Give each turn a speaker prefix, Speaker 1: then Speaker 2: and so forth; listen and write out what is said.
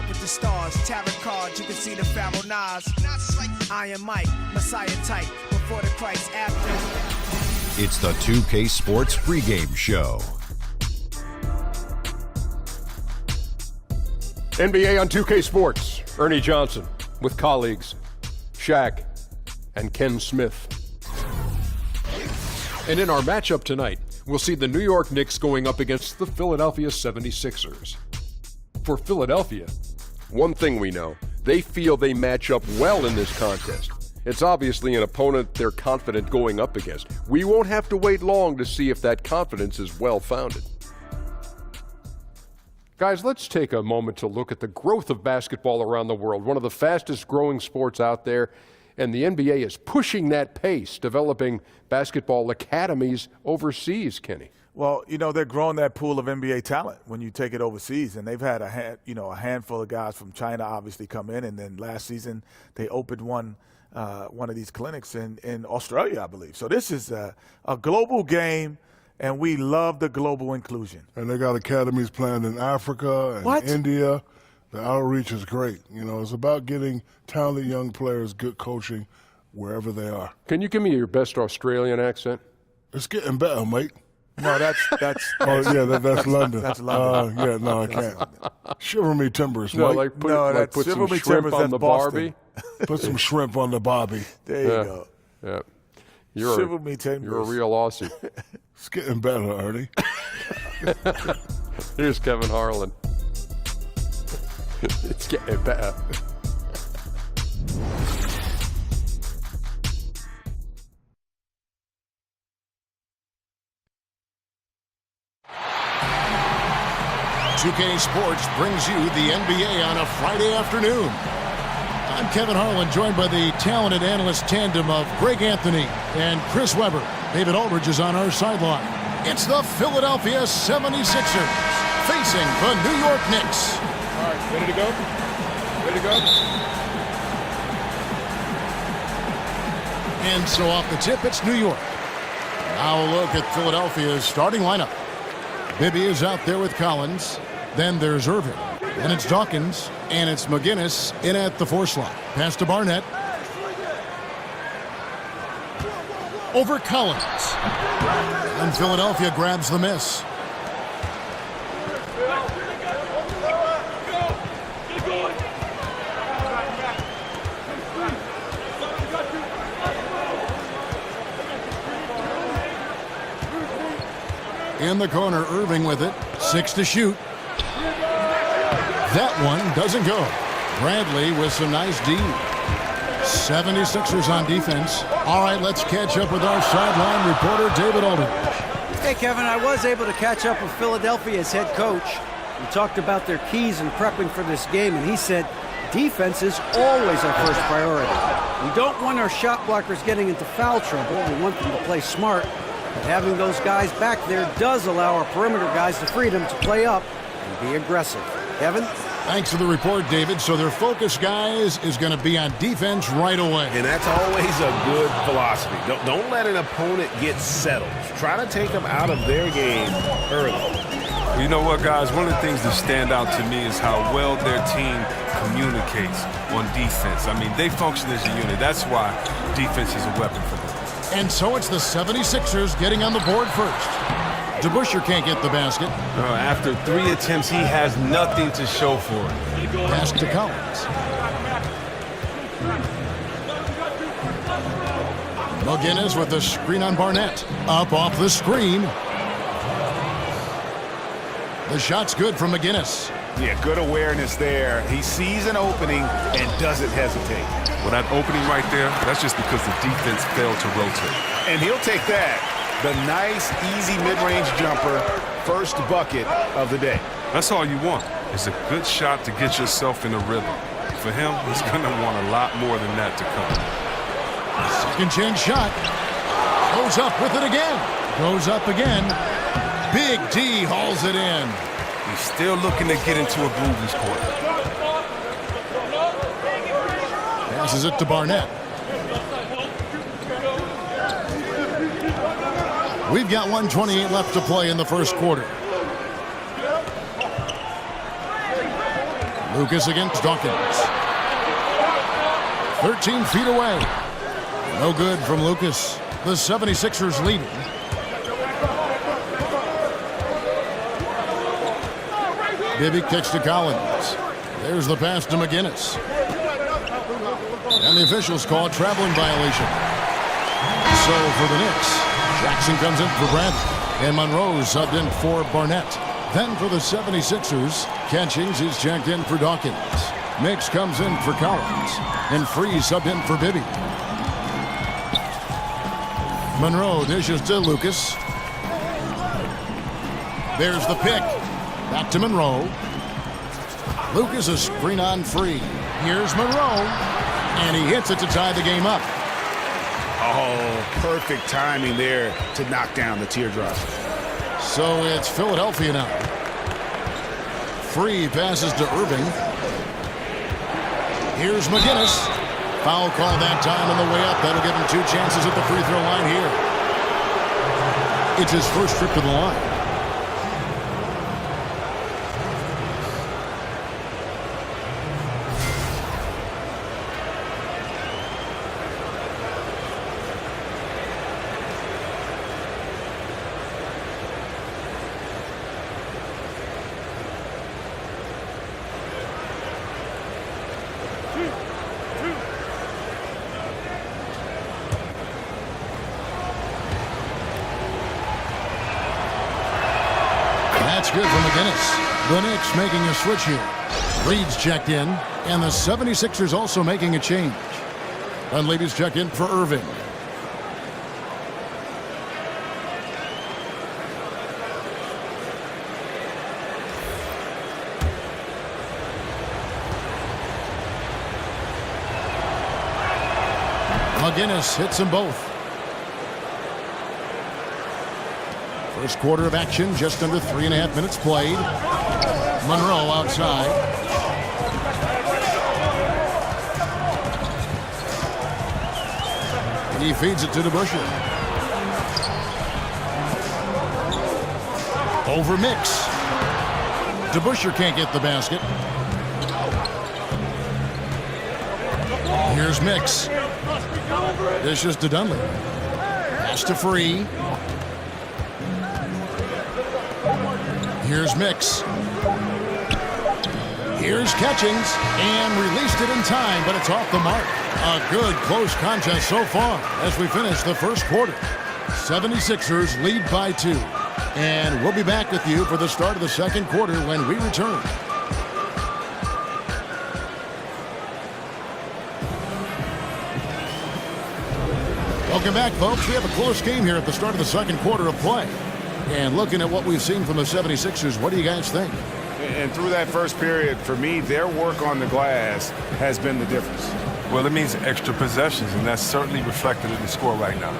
Speaker 1: up with the stars. Tarot cards, you can see the Pharaoh Nas. Iron Mike, Messiah type. Before the Christ, after.
Speaker 2: It's the 2K Sports pregame show.
Speaker 3: NBA on 2K Sports. Ernie Johnson with colleagues Shaq and Ken Smith. And in our matchup tonight, we'll see the New York Knicks going up against the Philadelphia 76ers. For Philadelphia, one thing we know, they feel they match up well in this contest. It's obviously an opponent they're confident going up against. We won't have to wait long to see if that confidence is well-founded. Guys, let's take a moment to look at the growth of basketball around the world, one of the fastest growing sports out there, and the NBA is pushing that pace, developing basketball academies overseas, Kenny.
Speaker 4: Well, you know, they're growing that pool of NBA talent when you take it overseas, and they've had a handful of guys from China obviously come in, and then last season they opened one of these clinics in Australia, I believe. So this is a global game, and we love the global inclusion.
Speaker 5: And they got academies planned in Africa and India. The outreach is great. You know, it's about getting talented young players good coaching wherever they are.
Speaker 3: Can you give me your best Australian accent?
Speaker 5: It's getting better, mate.
Speaker 4: No, that's
Speaker 5: that's London.
Speaker 4: That's London.
Speaker 5: Yeah, no, I can't. Shiver me timbers,
Speaker 3: No,
Speaker 5: mate.
Speaker 3: like put some shrimp on the Barbie.
Speaker 5: Put some shrimp on the Bobby.
Speaker 4: There you go.
Speaker 3: Yeah.
Speaker 4: Shiver me timbers.
Speaker 3: You're a real Aussie.
Speaker 5: It's getting better, Ernie.
Speaker 3: Here's Kevin Harlan. It's getting better.
Speaker 6: .2K Sports brings you the NBA on a Friday afternoon. I'm Kevin Harlan, joined by the talented analyst tandem of Greg Anthony and Chris Webber. David Aldridge is on our sideline. It's the Philadelphia 76ers facing the New York Knicks.
Speaker 3: All right, ready to go? Ready to go?
Speaker 6: And so off the tip, it's New York. Now a look at Philadelphia's starting lineup. Bibby is out there with Collins. Then there's Irving. Then it's Dawkins. And it's McGinnis in at the 4 slot. Pass to Barnett. Over Collins. And Philadelphia grabs the miss. In the corner, Irving with it. 6 to shoot. That one doesn't go. Bradley with some nice D. 76ers on defense. All right, let's catch up with our sideline reporter, David Aldridge.
Speaker 7: Hey, Kevin, I was able to catch up with Philadelphia's head coach. We talked about their keys in prepping for this game, and he said defense is always our first priority. We don't want our shot blockers getting into foul trouble. We want them to play smart. But having those guys back there does allow our perimeter guys the freedom to play up and be aggressive. Kevin?
Speaker 6: Thanks for the report, David. So their focus, guys, is going to be on defense right away.
Speaker 8: And that's always a good philosophy. Don't let an opponent get settled. Try to take them out of their game early.
Speaker 9: Well, you know what, guys? One of the things that stand out to me is how well their team communicates on defense. I mean, they function as a unit. That's why defense is a weapon for them.
Speaker 6: And so it's the 76ers getting on the board first. DeBusschere can't get the basket.
Speaker 9: After 3 attempts, he has nothing to show for it.
Speaker 6: Pass to Collins. McGinnis with the screen on Barnett. Up off the screen. The shot's good from McGinnis.
Speaker 8: Yeah, good awareness there. He sees an opening and doesn't hesitate.
Speaker 9: Well, that opening right there, that's just because the defense failed to rotate.
Speaker 8: And he'll take that. The nice, easy mid-range jumper, first bucket of the day.
Speaker 9: That's all you want, is a good shot to get yourself in a rhythm. For him, he's going to want a lot more than that to come.
Speaker 6: Second chance shot. Goes up with it again. Goes up again. Big D hauls it in.
Speaker 9: He's still looking to get into a groove this quarter.
Speaker 6: Passes it to Barnett. We've got 1:28 left to play in the first quarter. Lucas against Dawkins. 13 feet away. No good from Lucas. The 76ers leading. Bibby kicks to Collins. There's the pass to McGinnis. And the officials call a traveling violation. So for the Knicks, Jackson comes in for Bradley. And Monroe subbed in for Barnett. Then for the 76ers, Catchings is checked in for Dawkins. Mix comes in for Collins. And Freeze subbed in for Bibby. Monroe dishes to Lucas. There's the pick. Back to Monroe. Lucas a screen on Free. Here's Monroe. And he hits it to tie the game up.
Speaker 8: Oh, perfect timing there to knock down the teardrop.
Speaker 6: So it's Philadelphia now. Free passes to Irving. Here's McGinnis. Foul call that time on the way up. That'll give him 2 chances at the free throw line here. It's his first trip to the line. That's good for McGinnis. The Knicks making a switch here. Reed's checked in, and the 76ers also making a change. Dunleavy's checked in for Irving. McGinnis hits them both. First quarter of action, just under 3.5 minutes played. Monroe outside. He feeds it to DeBusschere. Over Mix. DeBusschere can't get the basket. Here's Mix. Dishes to Dunleavy. Pass to Free. Here's Mix. Here's Catchings, and released it in time, but it's off the mark. A good close contest so far as we finish the first quarter. 76ers lead by 2. And we'll be back with you for the start of the second quarter when we return. Welcome back, folks. We have a close game here at the start of the second quarter of play. And looking at what we've seen from the 76ers, what do you guys think?
Speaker 8: And through that first period, for me, their work on the glass has been the difference.
Speaker 9: Well, it means extra possessions, and that's certainly reflected in the score right now.